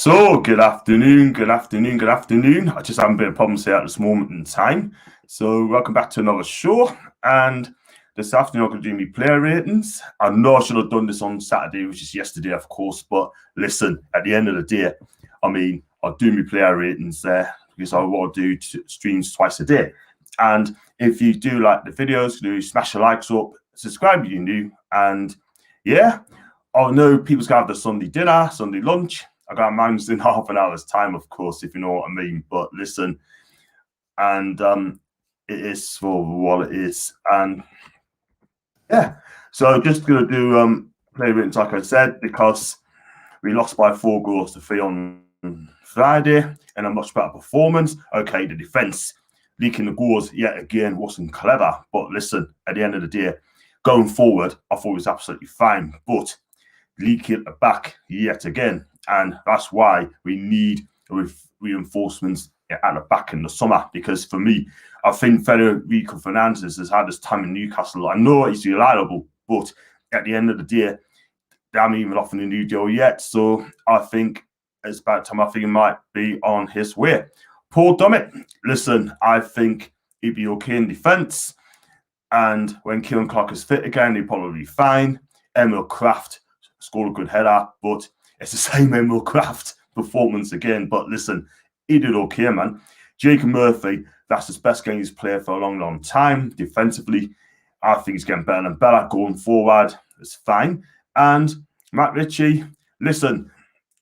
So, good afternoon. I just having a bit of problems here at this moment in time. So, welcome back to another show. And this afternoon, I'm going to do my player ratings. I know I should have done this on Saturday, which is yesterday, of course. But listen, at the end of the day, I'll do my player ratings there because I want to do streams twice a day. And if you do like the videos, do smash the likes up, subscribe if you're new. And yeah, I know people's going to have the Sunday dinner, Sunday lunch. I got mine's in half an hour's time, of course, if you know what I mean. But listen, and it is for what it is. And yeah, so just gonna do play ratings like I said, because we lost by 4 goals to 3 on Friday and a much better performance. Okay, the defense leaking the goals yet again wasn't clever. But listen, at the end of the day, going forward, I thought it was absolutely fine. But leaking at the back yet again. And that's why we need reinforcements at the back in the summer. Because for me, I think Federico Fernandez has had his time in Newcastle. I know he's reliable, but at the end of the day, they haven't even offered a new deal yet. So I think it's about time. I think he might be on his way. Paul Dummett, listen, I think he'd be okay in defence. And when Kieran Clark is fit again, he'll probably be fine. Emil Kraft scored a good header, but it's the same Emil Kraft performance again. But listen, he did okay, man. Jacob Murphy, that's his best game he's played for a long, long time. Defensively, I think he's getting better and better going forward. It's fine. And Matt Ritchie, listen,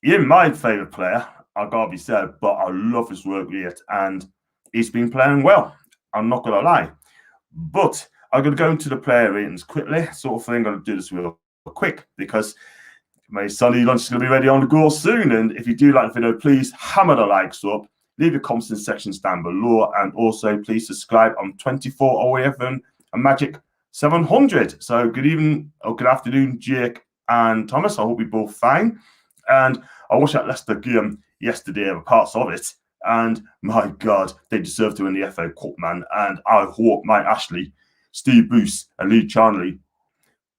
you're my favourite player, I gotta be said, but I love his work rate and he's been playing well. I'm not gonna lie. But I'm gonna go into the player ratings quickly, sort of thing. I'm gonna do this real quick because my Sunday lunch is going to be ready on the go soon. And if you do like the video, please hammer the likes up, leave your comments in sections down below, and also please subscribe. I'm 24 away from a magic 700. So good evening or good afternoon, Jake and Thomas. I hope you're both fine. And I watched that Leicester game yesterday, parts of it, and my God, they deserve to win the FA Cup, man. And I hope Mike Ashley, Steve Bruce, and Lee Charnley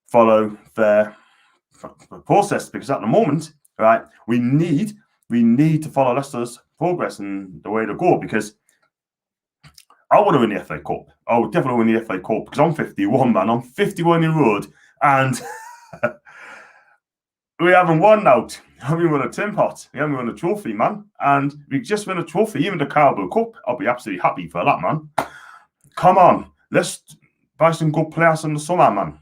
follow their process, because at the moment, right, we need to follow Leicester's progress and the way to go, because I want to win the FA Cup. I would definitely win the FA Cup because I'm 51, man. I'm 51 years old and we haven't won out. We haven't won a tin pot. We haven't won a trophy, man. And we just win a trophy, even the Carabao Cup. I'll be absolutely happy for that, man. Come on, let's buy some good players in the summer, man.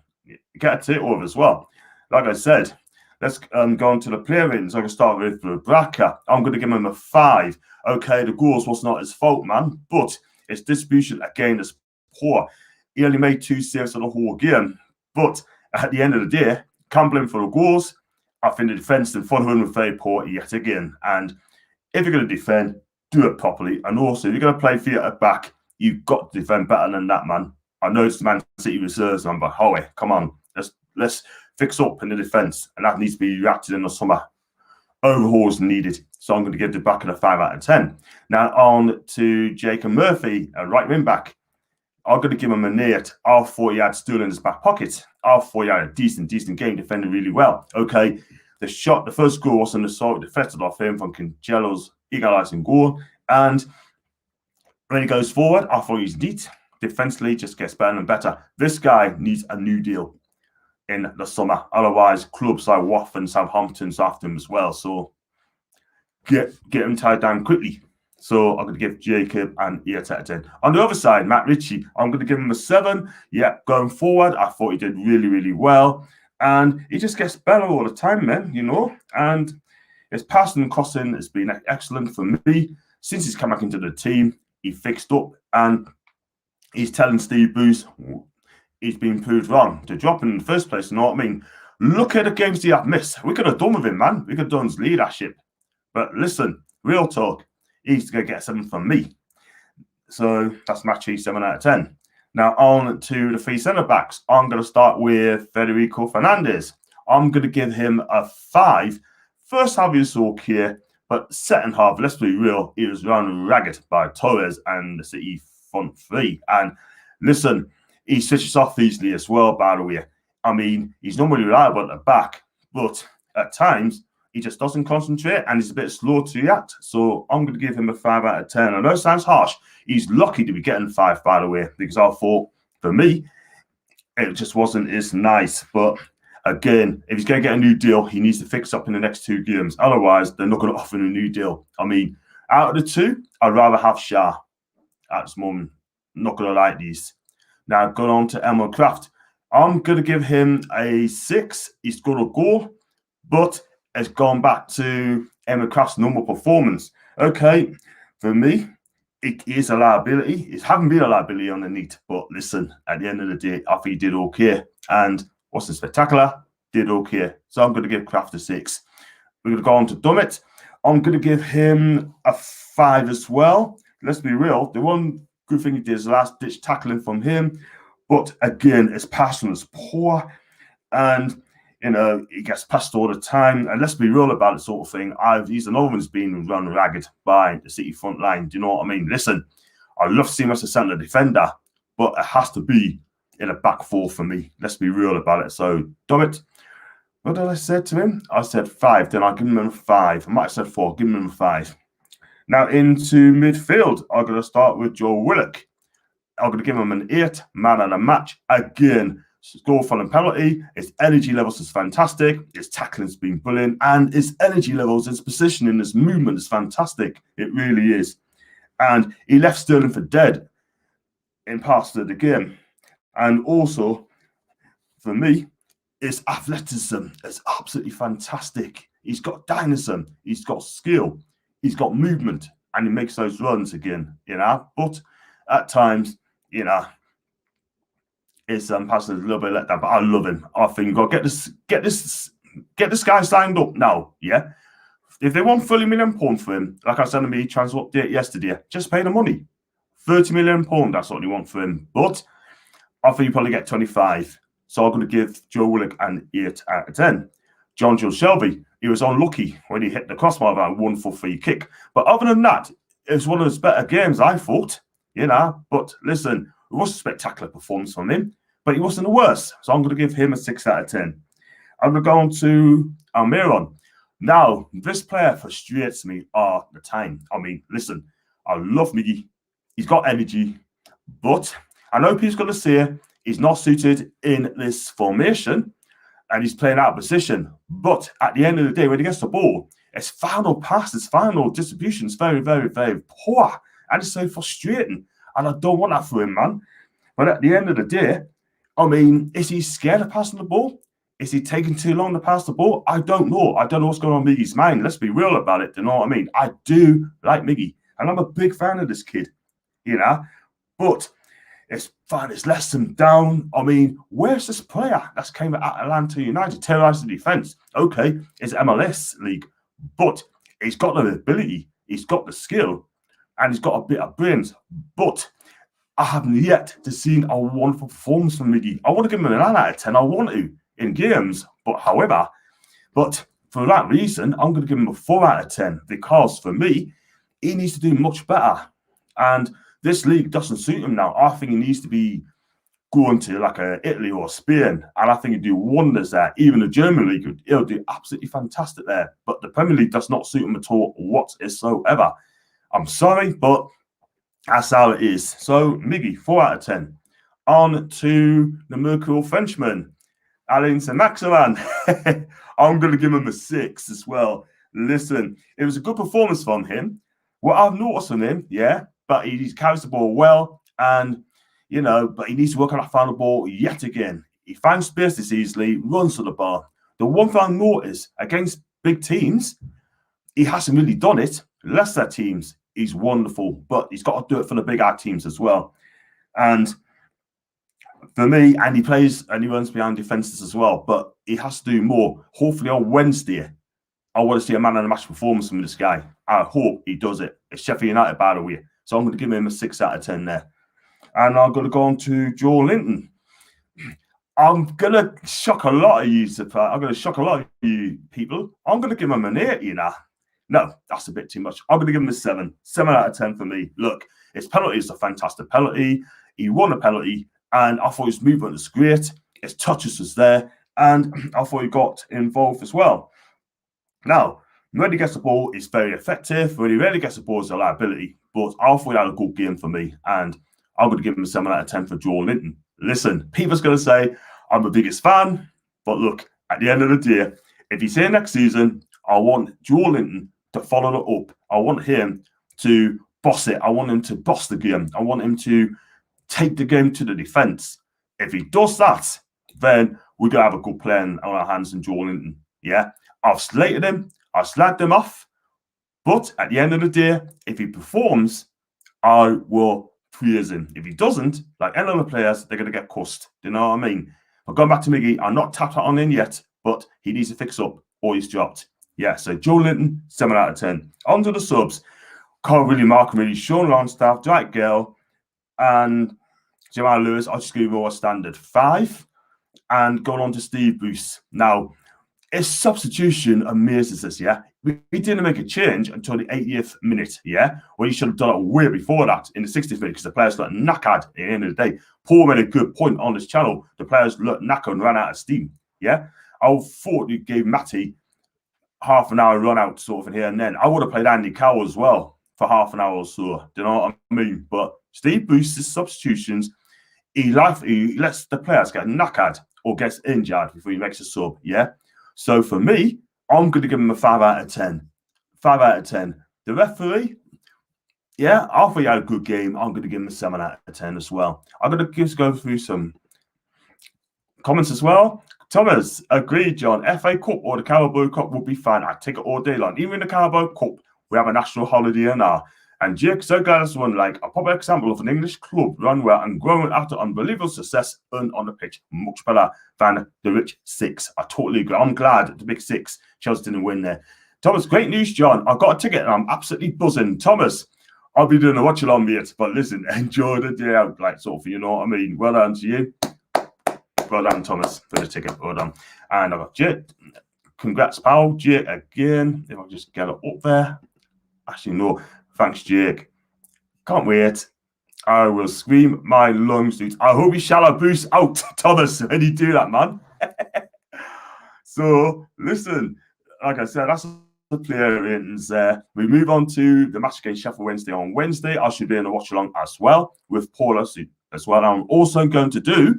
Get a takeover as well. Like I said, let's go on to the player ratings. I can start with Braka. I'm going to give him a 5. Okay, the goals was not his fault, man, but his distribution again is poor. He only made 2 saves for the whole game. But at the end of the day, can't blame him for the goals. I think the defence in front of him was very poor yet again. And if you're going to defend, do it properly. And also, if you're going to play theatre at back, you've got to defend better than that, man. I know it's the Man City reserves, man, but Howie, come on, let's fix up in the defence, and that needs to be reacted in the summer. Overhauls needed. So I'm going to give the back a 5 out of 10. Now on to Jacob Murphy, a right wing back. I'm going to give him an 8. I thought he had Sterling in his back pocket. I thought he had a decent game, defended really well. Okay, the first goal was an assault defended off him from Cancelo's egalising goal. And when he goes forward, I thought he's neat. Defensively, just gets better and better. This guy needs a new deal in the summer. Otherwise, clubs like Watford and Southampton's after him as well. So get him tied down quickly. So I'm going to give Jacob an 8 out of 10. On the other side, Matt Ritchie, I'm going to give him a 7. Yeah, going forward, I thought he did really, really well. And he just gets better all the time, man, you know. And his passing and crossing has been excellent for me. Since he's come back into the team, he fixed up. And he's telling Steve Bruce he's been proved wrong to drop him in the first place. You know what I mean? Look at the games he had missed. We could have done with him, man. We could have done his leadership. But listen, real talk, he's going to get 7 from me. So that's Matchy 7 out of 10. Now on to the 3 centre-backs. I'm going to start with Federico Fernandez. I'm going to give him a 5. First half he was okay, but second half, let's be real, he was run ragged by Torres and the City front 3. And listen, he switches off easily as well, by the way. I mean, he's normally reliable at the back, but at times, He just doesn't concentrate and he's a bit slow to react. So I'm going to give him a 5 out of 10. I know it sounds harsh. He's lucky to be getting 5, by the way, because I thought, for me, it just wasn't as nice. But again, if he's going to get a new deal, he needs to fix up in the next 2 games. Otherwise, they're not going to offer him a new deal. I mean, out of the 2, I'd rather have Shah at this moment. Not going to like these. Now, going on to Emma Kraft. I'm going to give him a 6. He's going to go, but it's gone back to Emma Kraft's normal performance. Okay, for me, it is a liability. It hasn't been a liability underneath, but listen, at the end of the day, I think he did okay. And what's the spectacular? Did okay. So I'm going to give Kraft a 6. We're going to go on to Dummett. I'm going to give him a 5 as well. Let's be real. The one good thing he did is last-ditch tackling from him. But again, his passing was poor. And, you know, he gets passed all the time. And let's be real about the sort of thing. He's another one's been run ragged by the City front line. Do you know what I mean? Listen, I love seeing him as a centre defender, but it has to be in a back 4 for me. Let's be real about it. So, Dummett, what did I say to him? I said 5. Then I'll give him a 5. I might have said 4. Give him a 5. Now, into midfield, I'm going to start with Joe Willock. I'm going to give him an 8, man of the match. Again, score from a penalty. His energy levels is fantastic. His tackling's been brilliant. And his energy levels, his positioning, his movement is fantastic. It really is. And he left Sterling for dead in parts of the game. And also, for me, his athleticism is absolutely fantastic. He's got dynamism. He's got skill. He's got movement. And he makes those runs again, you know. But at times, you know, his passing is a little bit let down, but I love him. I think you've got to get this guy signed up now, yeah? If they want £30 million for him, like I said in the transfer update yesterday, just pay the money. £30 million, that's what they want for him. But I think you probably get 25. So I'm going to give Joe Willock an 8 out of 10. John Joe Shelby, he was unlucky when he hit the crossbar with that wonderful free kick. But other than that, it was one of his better games, I thought. You know, but listen, it was a spectacular performance from him, but he wasn't the worst. So I'm going to give him a 6 out of 10. I'm going to go on to Almiron. Now, this player frustrates me all the time. I mean, listen, I love Miggy. He's got energy, but I know people's going to say he's not suited in this formation and he's playing out of position. But at the end of the day, when he gets the ball, his final pass, his final distribution is very, very, very poor. And it's so frustrating. And I don't want that for him, man. But at the end of the day, I mean, is he scared of passing the ball? Is he taking too long to pass the ball? I don't know. I don't know what's going on in Miggy's mind. Let's be real about it. Do you know what I mean? I do like Miggy. And I'm a big fan of this kid, you know. But it's fine. It's lets him down. I mean, where's this player that's came at Atlanta United, terrorized the defense? Okay, it's MLS league. But he's got the ability. He's got the skill. And he's got a bit of brains, but I haven't yet to see a wonderful performance from Miggy. I want to give him an 9 out of 10. I want to in games, but for that reason, I'm going to give him a 4 out of 10 because for me, he needs to do much better. And this league doesn't suit him now. I think he needs to be going to like a Italy or Spain, and I think he'd do wonders there. Even the German league, he'll do absolutely fantastic there. But the Premier League does not suit him at all whatsoever. I'm sorry, but that's how it is. So, Miggy, 4 out of 10. On to the Mercurial Frenchman, Alain Saint-Maximin. I'm going to give him a 6 as well. Listen, it was a good performance from him. What I've noticed from him, yeah, but he carries the ball well, and, you know, but he needs to work on that final ball yet again. He finds spaces easily, runs to the bar. The one thing I noticed against big teams, he hasn't really done it. Lesser teams, he's wonderful, but he's got to do it for the big teams as well. And for me, and he plays and he runs behind defenses as well, but he has to do more. Hopefully on Wednesday, I want to see a man of the match performance from this guy. I hope he does it. It's Sheffield United, by the way. So I'm going to give him a 6 out of 10 there. And I'm going to go on to Joe Linton. I'm going to shock a lot of you. I'm going to shock a lot of you people. I'm going to give him an 8, you know. No, that's a bit too much. I'm going to give him a 7. 7 out of 10 for me. Look, his penalty is a fantastic penalty. He won a penalty, and I thought his movement was great. His touches was there, and I thought he got involved as well. Now, when he gets the ball, he's very effective. When he rarely gets the ball, it's a liability. But I thought he had a good game for me. And I'm going to give him a 7 out of 10 for Joe Linton. Listen, people's going to say I'm the biggest fan. But look, at the end of the day, if he's here next season, I want Joe Linton to follow it up. I want him to boss it. I want him to boss the game. I want him to take the game to the defence. If he does that, then we're going to have a good player on our hands in Joe Linton. Yeah, I've slated him. I've slagged him off. But at the end of the day, if he performs, I will praise him. If he doesn't, like any other players, they're going to get cussed. Do you know what I mean? But going back to Miggy, I'm not tapped on him yet, but he needs to fix up or he's dropped. Yeah, so Joe Linton, 7 out of 10. On to the subs. Carl William Markham, really, Sean Longstaff, Dwight Gale, and Jamal Lewis. I'll just give you a standard 5. And going on to Steve Bruce. Now, his substitution amazes us, yeah? We didn't make a change until the 80th minute, yeah? Well, you should have done it way before that, in the 60th minute, because the players looked knackered at the end of the day. Paul made a good point on this channel. The players looked knackered and ran out of steam, yeah? I thought you gave Matty half an hour run out sort of in here and then. I would have played Andy Cowell as well for half an hour or so. Do you know what I mean? But Steve Bruce's substitutions, he lets the players get knackered or gets injured before he makes a sub, yeah? So for me, I'm going to give him a 5 out of 10. 5 out of 10. The referee, yeah, I thought he had a good game. I'm going to give him a 7 out of 10 as well. I'm going to just go through some comments as well. Thomas, agreed, John. FA Cup or the Carabao Cup would be fine. I'd take it all day long. Even in the Carabao Cup, we have a national holiday now. And Jake, so glad this one, like a proper example of an English club run well and growing after unbelievable success and on the pitch. Much better than the Rich 6. I totally agree. I'm glad the Big 6, Chelsea didn't win there. Thomas, great news, John. I've got a ticket and I'm absolutely buzzing. Thomas, I'll be doing a watch along, mate. But listen, enjoy the day out, like sort of, you know what I mean? Well done to you. Well done, Thomas, for the ticket. Well done. And I've got Jake. Congrats, pal. Jake again. If I just get it up there. Actually, no. Thanks, Jake. Can't wait. I will scream my lungs out. I hope you shallow boost out, Thomas, when you do that, man. So, listen, like I said, that's the player ratings there. We move on to the match against Sheffield Wednesday on Wednesday. I should be in a watch along as well with Paula as well. I'm also going to do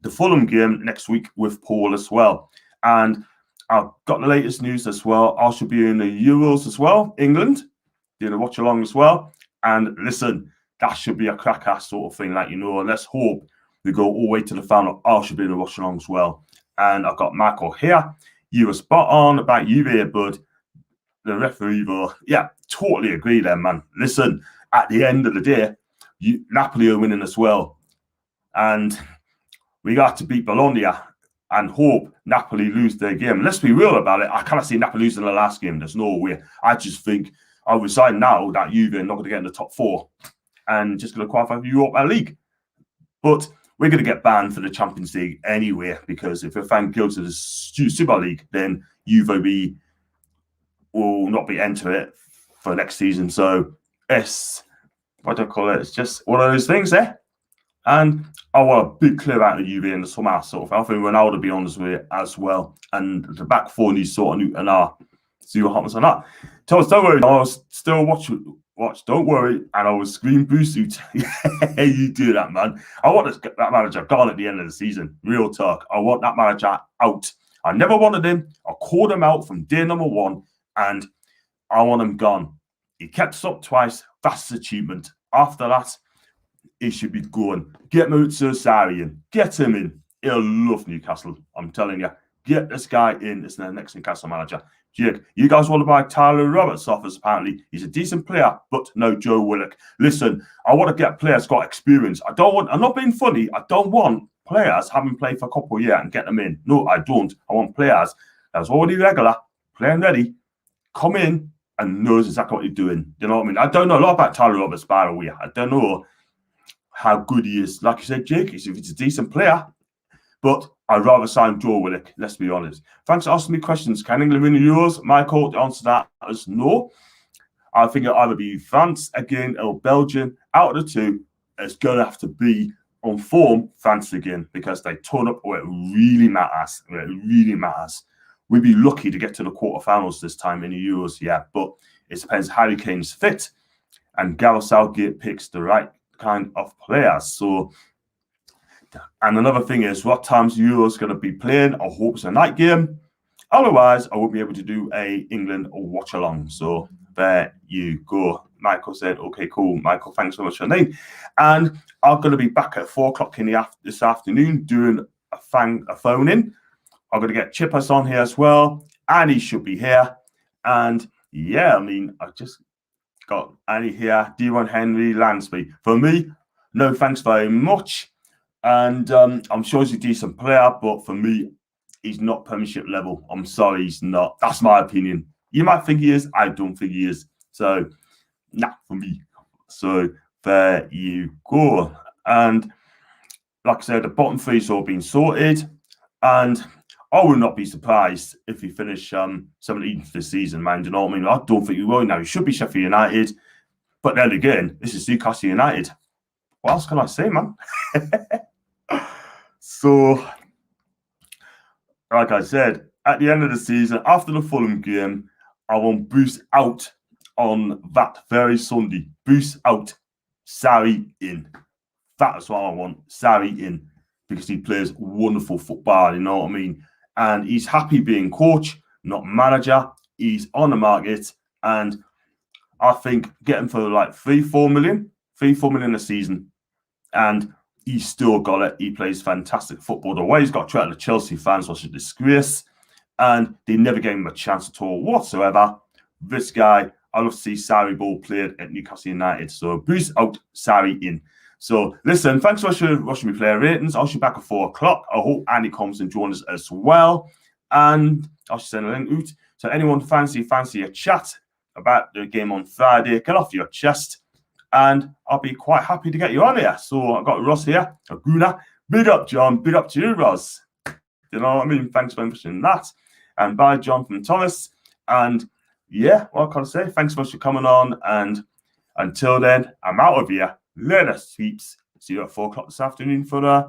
the Fulham game next week with Paul as well. And I've got the latest news as well. I should be in the Euros as well, England. Doing a watch along as well. And listen, that should be a cracker sort of thing, like, you know, let's hope we go all the way to the final. I should be in a watch along as well. And I've got Michael here. You were spot on about you there, bud. The referee, though, yeah, totally agree there, man. Listen, at the end of the day, Napoli are winning as well. And we got to beat Bologna and hope Napoli lose their game. Let's be real about it. I can't see Napoli losing the last game. There's no way. I just think I would sign now that Juve are not going to get in the top 4 and just going to qualify for Europa League. But we're going to get banned for the Champions League anyway, because if we're found guilty of the Super League, then Juve will not be entering it for next season. So it's, what do I call it? It's just one of those things there. And I want a big clear out of Juve in the summer, sort of. I think Ronaldo will be on his way as well. And the back 4 needs sort of and see what happens on that. Thomas, don't worry. I was still watch. Don't worry. And I was scream boost suit. Yeah, you do that, man. I want that manager gone at the end of the season. Real talk. I want that manager out. I never wanted him. I called him out from day number 1, and I want him gone. He kept us up twice. That's his achievement. After that, he should be going. Get Maurizio Sarri in. Get him in. He'll love Newcastle. I'm telling you. Get this guy in. It's the next Newcastle manager. Jake, you guys want to buy Tyler Roberts off us, apparently. He's a decent player, but no Joe Willock. Listen, I want to get players got experience. I'm not being funny. I don't want players having played for a couple of years and get them in. No, I don't. I want players that's already regular, playing ready, come in and knows exactly what you're doing. You know what I mean? I don't know a lot about Tyler Roberts, by the way. I don't know how good he is. Like you said, Jake, if he's a decent player, but I'd rather sign Joe Willock, let's be honest. Thanks for asking me questions. Can England win the Euros? Michael, the answer to that is no. I think it'll either be France again or Belgium. Out of the two, it's going to have to be on form France again, because they turn up where it really matters. Where it really matters. we'd be lucky to get to the quarterfinals this time in the Euros, yeah. But it depends Harry Kane's fit, and Gareth Southgate picks the right kind of players. So, and another thing is, what time's Euros going to be playing? I hope it's a night game. Otherwise, I won't be able to do a England watch along. So there you go. Michael said, okay, cool. Michael, thanks so much for your name. And I'm going to be back at 4 o'clock this afternoon doing a phone in. I'm going to get Chippers on here as well. Annie should be here. And yeah, I mean, I just got Annie here. D1 Henry Lansby. For me, no thanks very much. And I'm sure he's a decent player, but for me, he's not Premiership level. I'm sorry, he's not. That's my opinion. You might think he is. I don't think he is. So, nah, for me. So, there you go. And like I said, the bottom three's all been sorted. And I would not be surprised if we finish 17th this season, man. Do you know what I mean? I don't think we will now. He should be Sheffield United. But then again, this is Newcastle United. What else can I say, man? So, like I said, at the end of the season, after the Fulham game, I want Boost out on that very Sunday. Boost out, Sarri in. That's what I want, Sarri in, because he plays wonderful football, you know what I mean? And he's happy being coach, not manager. He's on the market, and I think get him for like 3-4 million a season. And he's still got it. He plays fantastic football. The way he's got treated the Chelsea fans was a disgrace, and they never gave him a chance at all whatsoever. This guy, I love to see Sarri ball played at Newcastle United. So Boost out, Sarri in. So listen, thanks for watching me player ratings. I'll be back at 4 o'clock. I hope Andy comes and joins us as well. And I'll send a link out. So anyone fancy a chat about the game on Friday, get off your chest. And I'll be quite happy to get you on here. So I've got Ross here, Aguna. Big up, John. Big up to you, Ross. You know what I mean? Thanks for mentioning that. And bye, John from Thomas. And yeah, what can I say? Thanks so much for coming on. And until then, I'm out of here. Later, sweeps. See you at 4 o'clock this afternoon for